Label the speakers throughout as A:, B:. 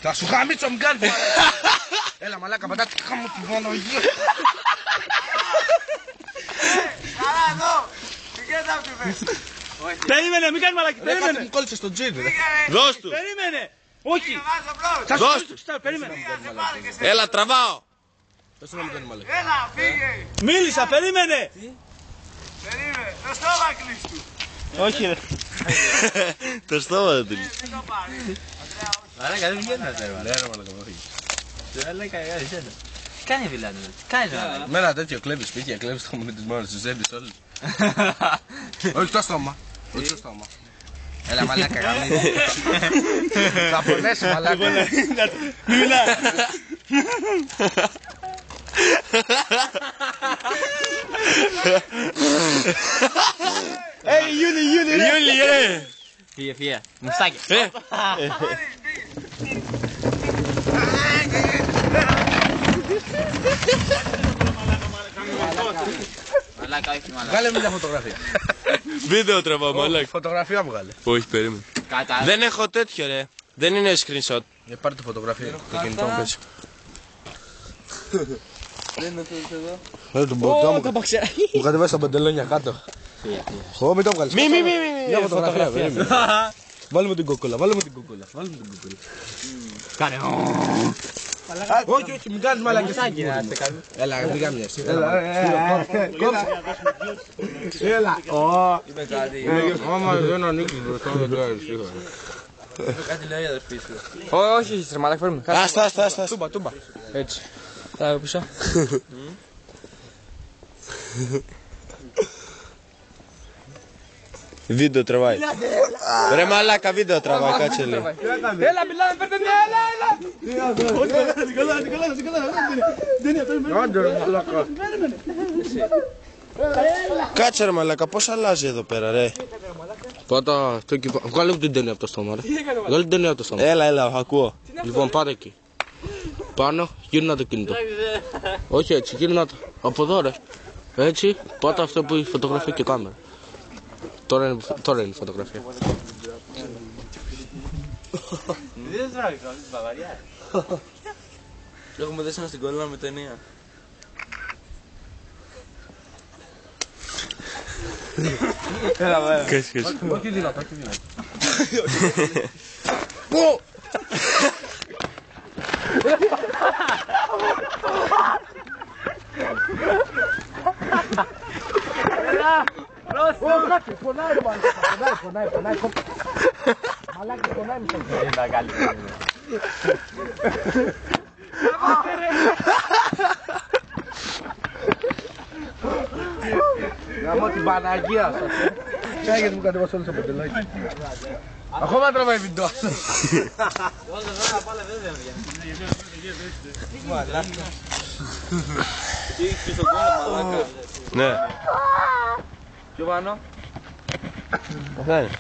A: Θα σου χαμίτσω μην κάνεις. Έλα μαλάκα πατάτε χάμω τη φωνογία.
B: Καλά εδώ. Πηγαίνετε από τη μέση.
C: Περίμενε, μην κάνει μαλακή. Περίμενε.
A: Μου κόλλησε στον τζιν.
D: Δώσ' του.
C: Περίμενε. Όχι.
B: Θα
C: σου δώσω το ξυτάρι, περίμενε.
D: Έλα, τραβάω.
B: Έλα, φύγε.
C: Μίλησα, περίμενε.
B: Περίμενε. Το στόμα κλείστου.
C: Όχι ρε.
D: Το στόμα δεν του.
B: Δεν το πάρει.
E: Μαλάκα δεν βγαίνει να τέρμα.
A: Ναι ρε μαλάκα όχι.
E: Μαλάκα κάνεις ένα. Τι κάνει φιλάνε, τι κάνεις μαλάκα.
A: Με ένα τέτοιο κλέβεις σπίτια, κλέβεις το μονετισμένο, τους ζέντεις όλοι. Όχι το στόμα. Όχι το στόμα. Έλα μαλάκα γαμίδι. Θα πονέσει μαλάκα.
C: Μη μιλά.
D: Γιούλη, ρε.
E: Φύγε, φύγε. Μουστάκι. Μαλάκα, όχι μαλάκα.
A: Βγάλε μια φωτογραφία.
D: Βίντεο τραβάω, μαλάκα.
A: Φωτογραφία βγάλε.
D: Όχι, περίμενε. Δεν έχω τέτοιο, ρε. Δεν είναι screenshot.
A: Πάρε τη φωτογραφία. Το κινητό μου πέσει.
E: Δεν είναι αυτό εδώ.
A: Δεν τον πω. Μου κατεβάσει τα παντελόνια κάτω. Ω, μην το βγάλεις.
D: Μη.
A: Μια φωτογραφία. Βάλουμε την κοκκόλα.
C: Κάνε.
A: Όχι, όχι, μην κάνεις μαλακές. Έλα, μην κάνεις. Έλα.
E: Είπε κάτι.
A: Άμα δεν ανοίξεις μπροστά, δεν τρέχεις.
E: Κάτι λέει η αδερφή σου.
C: Όχι, ρε μαλάκα, φέρουμε.
D: Άστα.
C: Τούμπα. Έτσι. Θα πίσω.
D: Βίντεο τραβάει. Ρε μαλάκα, βίντεο τραβάει, κάτσε λίγο.
C: Έλα, μιλάμε, παίρντε μια, έλα.
A: Άντε ρε μαλάκα.
D: Κάτσε ρε μαλάκα, πώς αλλάζει εδώ πέρα, ρε.
A: Πάτα αυτό εκεί. Βγάλε μου την ταινία από το στόμα, ρε. Βγάλε την ταινία από το στόμα.
D: Έλα, ακούω.
A: Λοιπόν, πάτε εκεί. Πάνω, γύρνα το κινητό. Όχι έτσι, γύρνα το. Από εδώ, ρε. Έτσι, πάτα αυτό που έχει φωτογραφία και κάμερα. Τώρα είναι η φωτογραφία.
E: Δεν τράβει καλά, της Βαβαριά. Έχουμε δέσει στην κολλά με ταινία.
D: Έλα, κάτσε.
A: Όχι δυνατά, όχι δυνατά. Πού! Κάτσε, πονάει μαλάκα, πονάει. Μαλάκα, πονάει μισό.
E: Είναι καλή.
A: Γαμώ την Παναγία σας. Κάνε γιατί μου κατεβάσω όλες το παντελάκι. Ακόμα τραβάει βίντεο.
E: Μαλάκα. Τι έχεις πίσω κόλλο μαλάκα.
D: Ναι.
E: Πιο πάνω.
D: Αυτά είναι.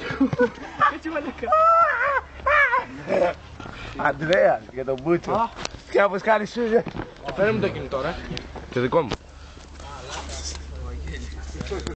A: Αντρέα, για τον Μπούτσο. Και όπως κάνεις σου, φέρε μου το κινητό, ρε. Και δικό μου.